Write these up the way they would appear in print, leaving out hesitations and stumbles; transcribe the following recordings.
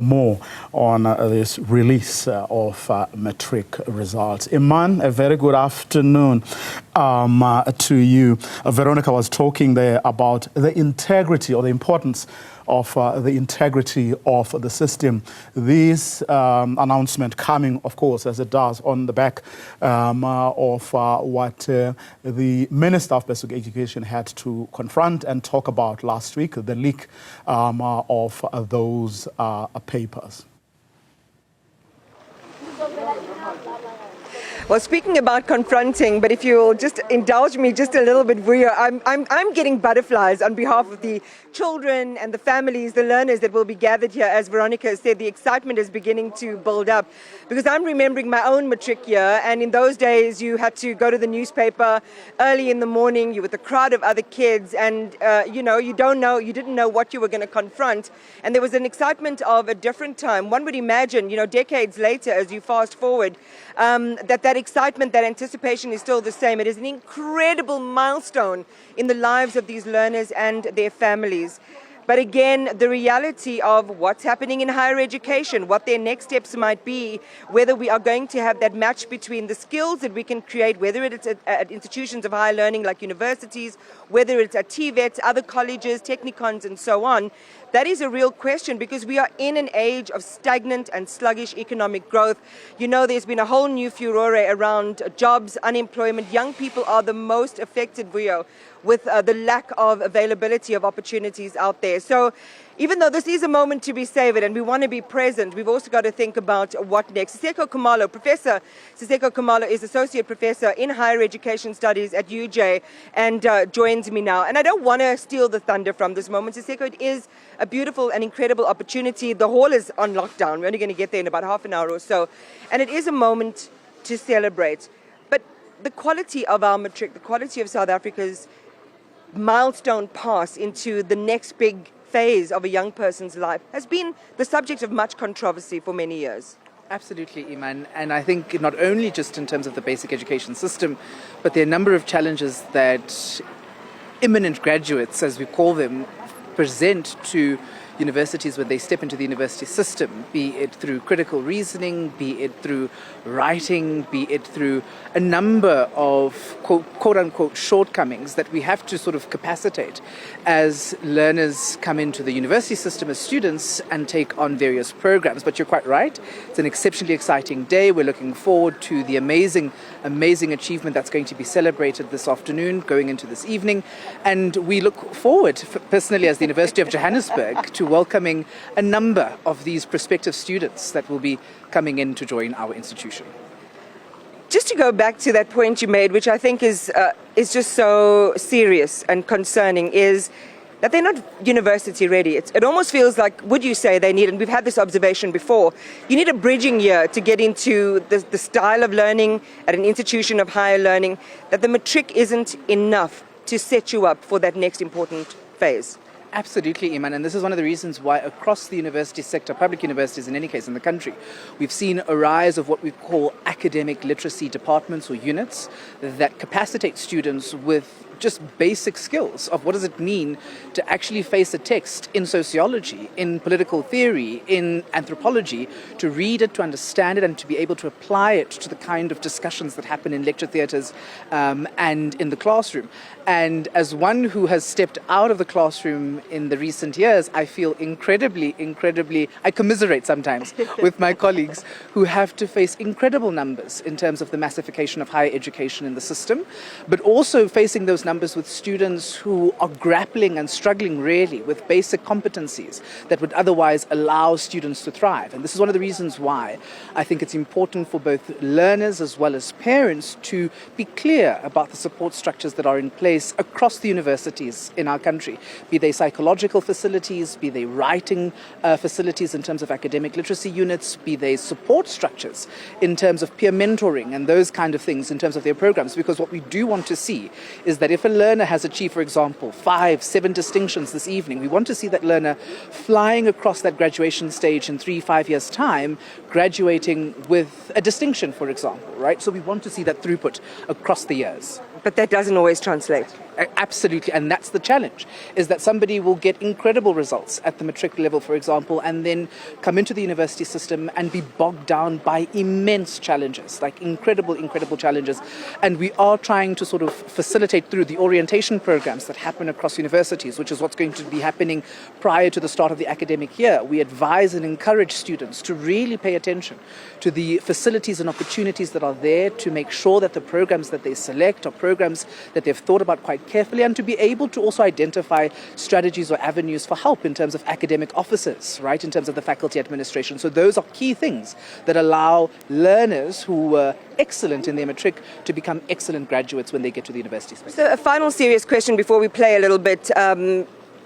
more on this release of matric results. Iman, a very good afternoon to you. Veronica was talking there about the integrity or the importance of the integrity of the system. This announcement coming, of course, as it does on the back of what the Minister of Basic Education had to confront and talk about last week, the leak of those papers. Well, speaking about confronting, but if you'll just indulge me just a little bit, Vuyo, I'm getting butterflies on behalf of the children and the families, the learners that will be gathered here. As Veronica said, the excitement is beginning to build up, because I'm remembering my own matric year, and in those days you had to go to the newspaper early in the morning, you were with a crowd of other kids, and you didn't know what you were going to confront, and there was an excitement of a different time. One would imagine, decades later, as you fast forward, that excitement, that anticipation is still the same. It is an incredible milestone in the lives of these learners and their families. But again, the reality of what's happening in higher education, what their next steps might be, whether we are going to have that match between the skills that we can create, whether it's at institutions of higher learning like universities, whether it's at TVETs, other colleges, technicons, and so on. That is a real question, because we are in an age of stagnant and sluggish economic growth. There's been a whole new furore around jobs, unemployment. Young people are the most affected, Vuyo, with the lack of availability of opportunities out there. So even though this is a moment to be savored and we want to be present, we've also got to think about what next. Professor Siseko Kumalo is Associate Professor in Higher Education Studies at UJ and joins me now. And I don't want to steal the thunder from this moment. Siseko, it is a beautiful and incredible opportunity. The hall is on lockdown. We're only going to get there in about half an hour or so. And it is a moment to celebrate. But the quality of our matric, the quality of South Africa's milestone pass into the next big phase of a young person's life has been the subject of much controversy for many years. Absolutely, Iman. And I think not only just in terms of the basic education system, but there are a number of challenges that imminent graduates, as we call them, present to universities when they step into the university system, be it through critical reasoning, be it through writing, be it through a number of quote-unquote shortcomings that we have to sort of capacitate as learners come into the university system as students and take on various programs. But you're quite right, it's an exceptionally exciting day. We're looking forward to the amazing achievement that's going to be celebrated this afternoon, going into this evening. And we look forward, personally as the University of Johannesburg, to welcoming a number of these prospective students that will be coming in to join our institution. Just to go back to that point you made, which I think is just so serious and concerning, is that they're not university ready. It almost feels like, would you say they need, and we've had this observation before, you need a bridging year to get into the style of learning at an institution of higher learning, that the matric isn't enough to set you up for that next important phase. Absolutely, Iman, and this is one of the reasons why across the university sector, public universities in any case in the country, we've seen a rise of what we call academic literacy departments or units that capacitate students with just basic skills of what does it mean to actually face a text in sociology, in political theory, in anthropology, to read it, to understand it, and to be able to apply it to the kind of discussions that happen in lecture theatres and in the classroom. And as one who has stepped out of the classroom in the recent years, I feel incredibly, I commiserate sometimes with my colleagues who have to face incredible numbers in terms of the massification of higher education in the system, but also facing those numbers with students who are grappling and struggling really with basic competencies that would otherwise allow students to thrive. And this is one of the reasons why I think it's important for both learners as well as parents to be clear about the support structures that are in place across the universities in our country, be they psychological facilities, be they writing facilities in terms of academic literacy units, be they support structures in terms of peer mentoring and those kind of things in terms of their programs. Because what we do want to see is that if if a learner has achieved, for example, 5, 7 distinctions this evening, we want to see that learner flying across that graduation stage in 3, 5 years' time, graduating with a distinction, for example, right? So we want to see that throughput across the years. But that doesn't always translate. Absolutely, and that's the challenge, is that somebody will get incredible results at the matric level, for example, and then come into the university system and be bogged down by immense challenges, like incredible challenges. And we are trying to sort of facilitate through the orientation programs that happen across universities, which is what's going to be happening prior to the start of the academic year. We advise and encourage students to really pay attention to the facilities and opportunities that are there to make sure that the programs that they select are programs that they've thought about quite carefully, and to be able to also identify strategies or avenues for help in terms of academic officers, right, in terms of the faculty administration. So those are key things that allow learners who were excellent in their matric to become excellent graduates when they get to the university space. So a final serious question before we play a little bit.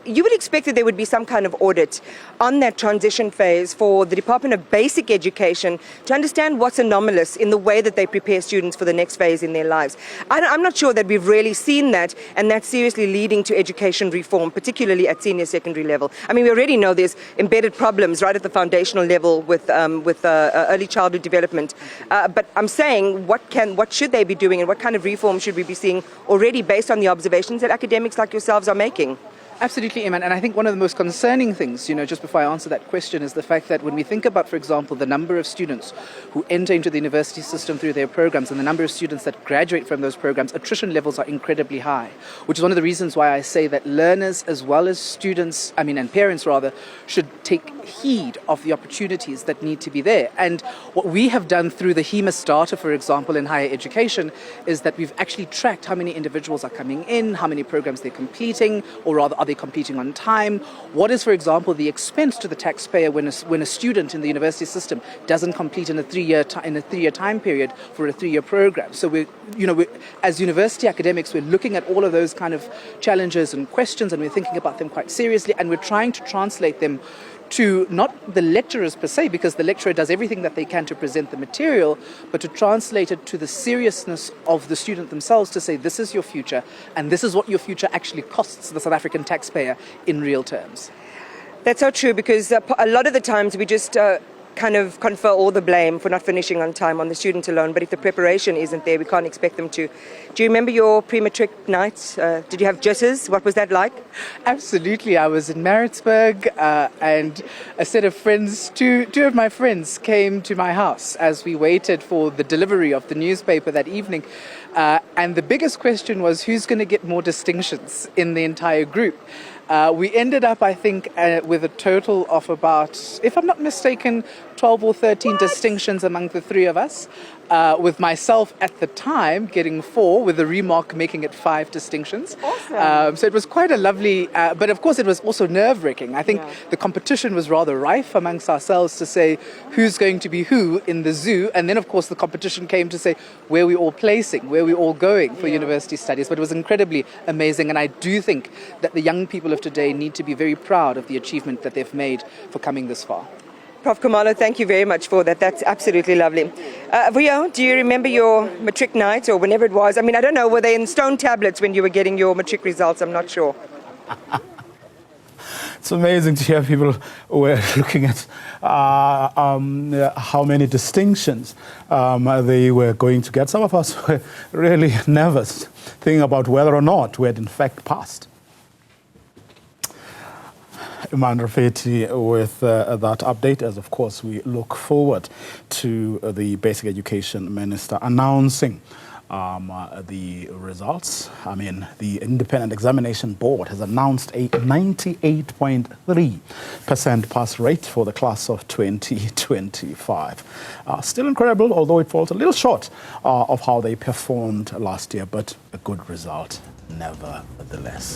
You would expect that there would be some kind of audit on that transition phase for the Department of Basic Education to understand what's anomalous in the way that they prepare students for the next phase in their lives. I'm not sure that we've really seen that, and that's seriously leading to education reform, particularly at senior secondary level. I mean, we already know there's embedded problems right at the foundational level with early childhood development. But I'm saying, what should they be doing, and what kind of reform should we be seeing already based on the observations that academics like yourselves are making? Absolutely, Iman. And I think one of the most concerning things, just before I answer that question, is the fact that when we think about, for example, the number of students who enter into the university system through their programs and the number of students that graduate from those programs, attrition levels are incredibly high, which is one of the reasons why I say that learners as well as students, and parents rather, should take heed of the opportunities that need to be there. And what we have done through the HEMAS data, for example, in higher education, is that we've actually tracked how many individuals are coming in, how many programs they're completing, or rather, are they completing on time? What is, for example, the expense to the taxpayer when a student in the university system doesn't complete in a 3-year time period for a 3-year program? So we as university academics, we're looking at all of those kind of challenges and questions, and we're thinking about them quite seriously, and we're trying to translate them to not the lecturers per se, because the lecturer does everything that they can to present the material, but to translate it to the seriousness of the student themselves, to say this is your future and this is what your future actually costs the South African taxpayer in real terms. That's so true, because a lot of the times we just kind of confer all the blame for not finishing on time on the student alone, but if the preparation isn't there, we can't expect them to. Do you remember your pre-matric nights? Did you have jitters? What was that like? Absolutely. I was in Maritzburg, and a set of friends, two of my friends came to my house as we waited for the delivery of the newspaper that evening. And the biggest question was, who's going to get more distinctions in the entire group? We ended up, I think, with a total of about, if I'm not mistaken, 12 or 13 distinctions among the three of us, with myself at the time getting 4, with the remark making it 5 distinctions. Awesome. So it was quite a lovely, but of course it was also nerve-wracking. I think the competition was rather rife amongst ourselves to say who's going to be who in the zoo, and then of course the competition came to say where we're all placing, where we're all going for university studies. But it was incredibly amazing, and I do think that the young people of today need to be very proud of the achievement that they've made for coming this far. Prof. Kumalo, thank you very much for that. That's absolutely lovely. Vuyo, do you remember your matric night, or whenever it was? I mean, I don't know, were they in stone tablets when you were getting your matric results? I'm not sure. It's amazing to hear people were looking at how many distinctions they were going to get. Some of us were really nervous, thinking about whether or not we had in fact passed. Iman Rafeti with that update, as of course we look forward to the Basic Education Minister announcing the results. I mean, the Independent Examination Board has announced a 98.3% pass rate for the class of 2025. Still incredible, although it falls a little short of how they performed last year, but a good result nevertheless.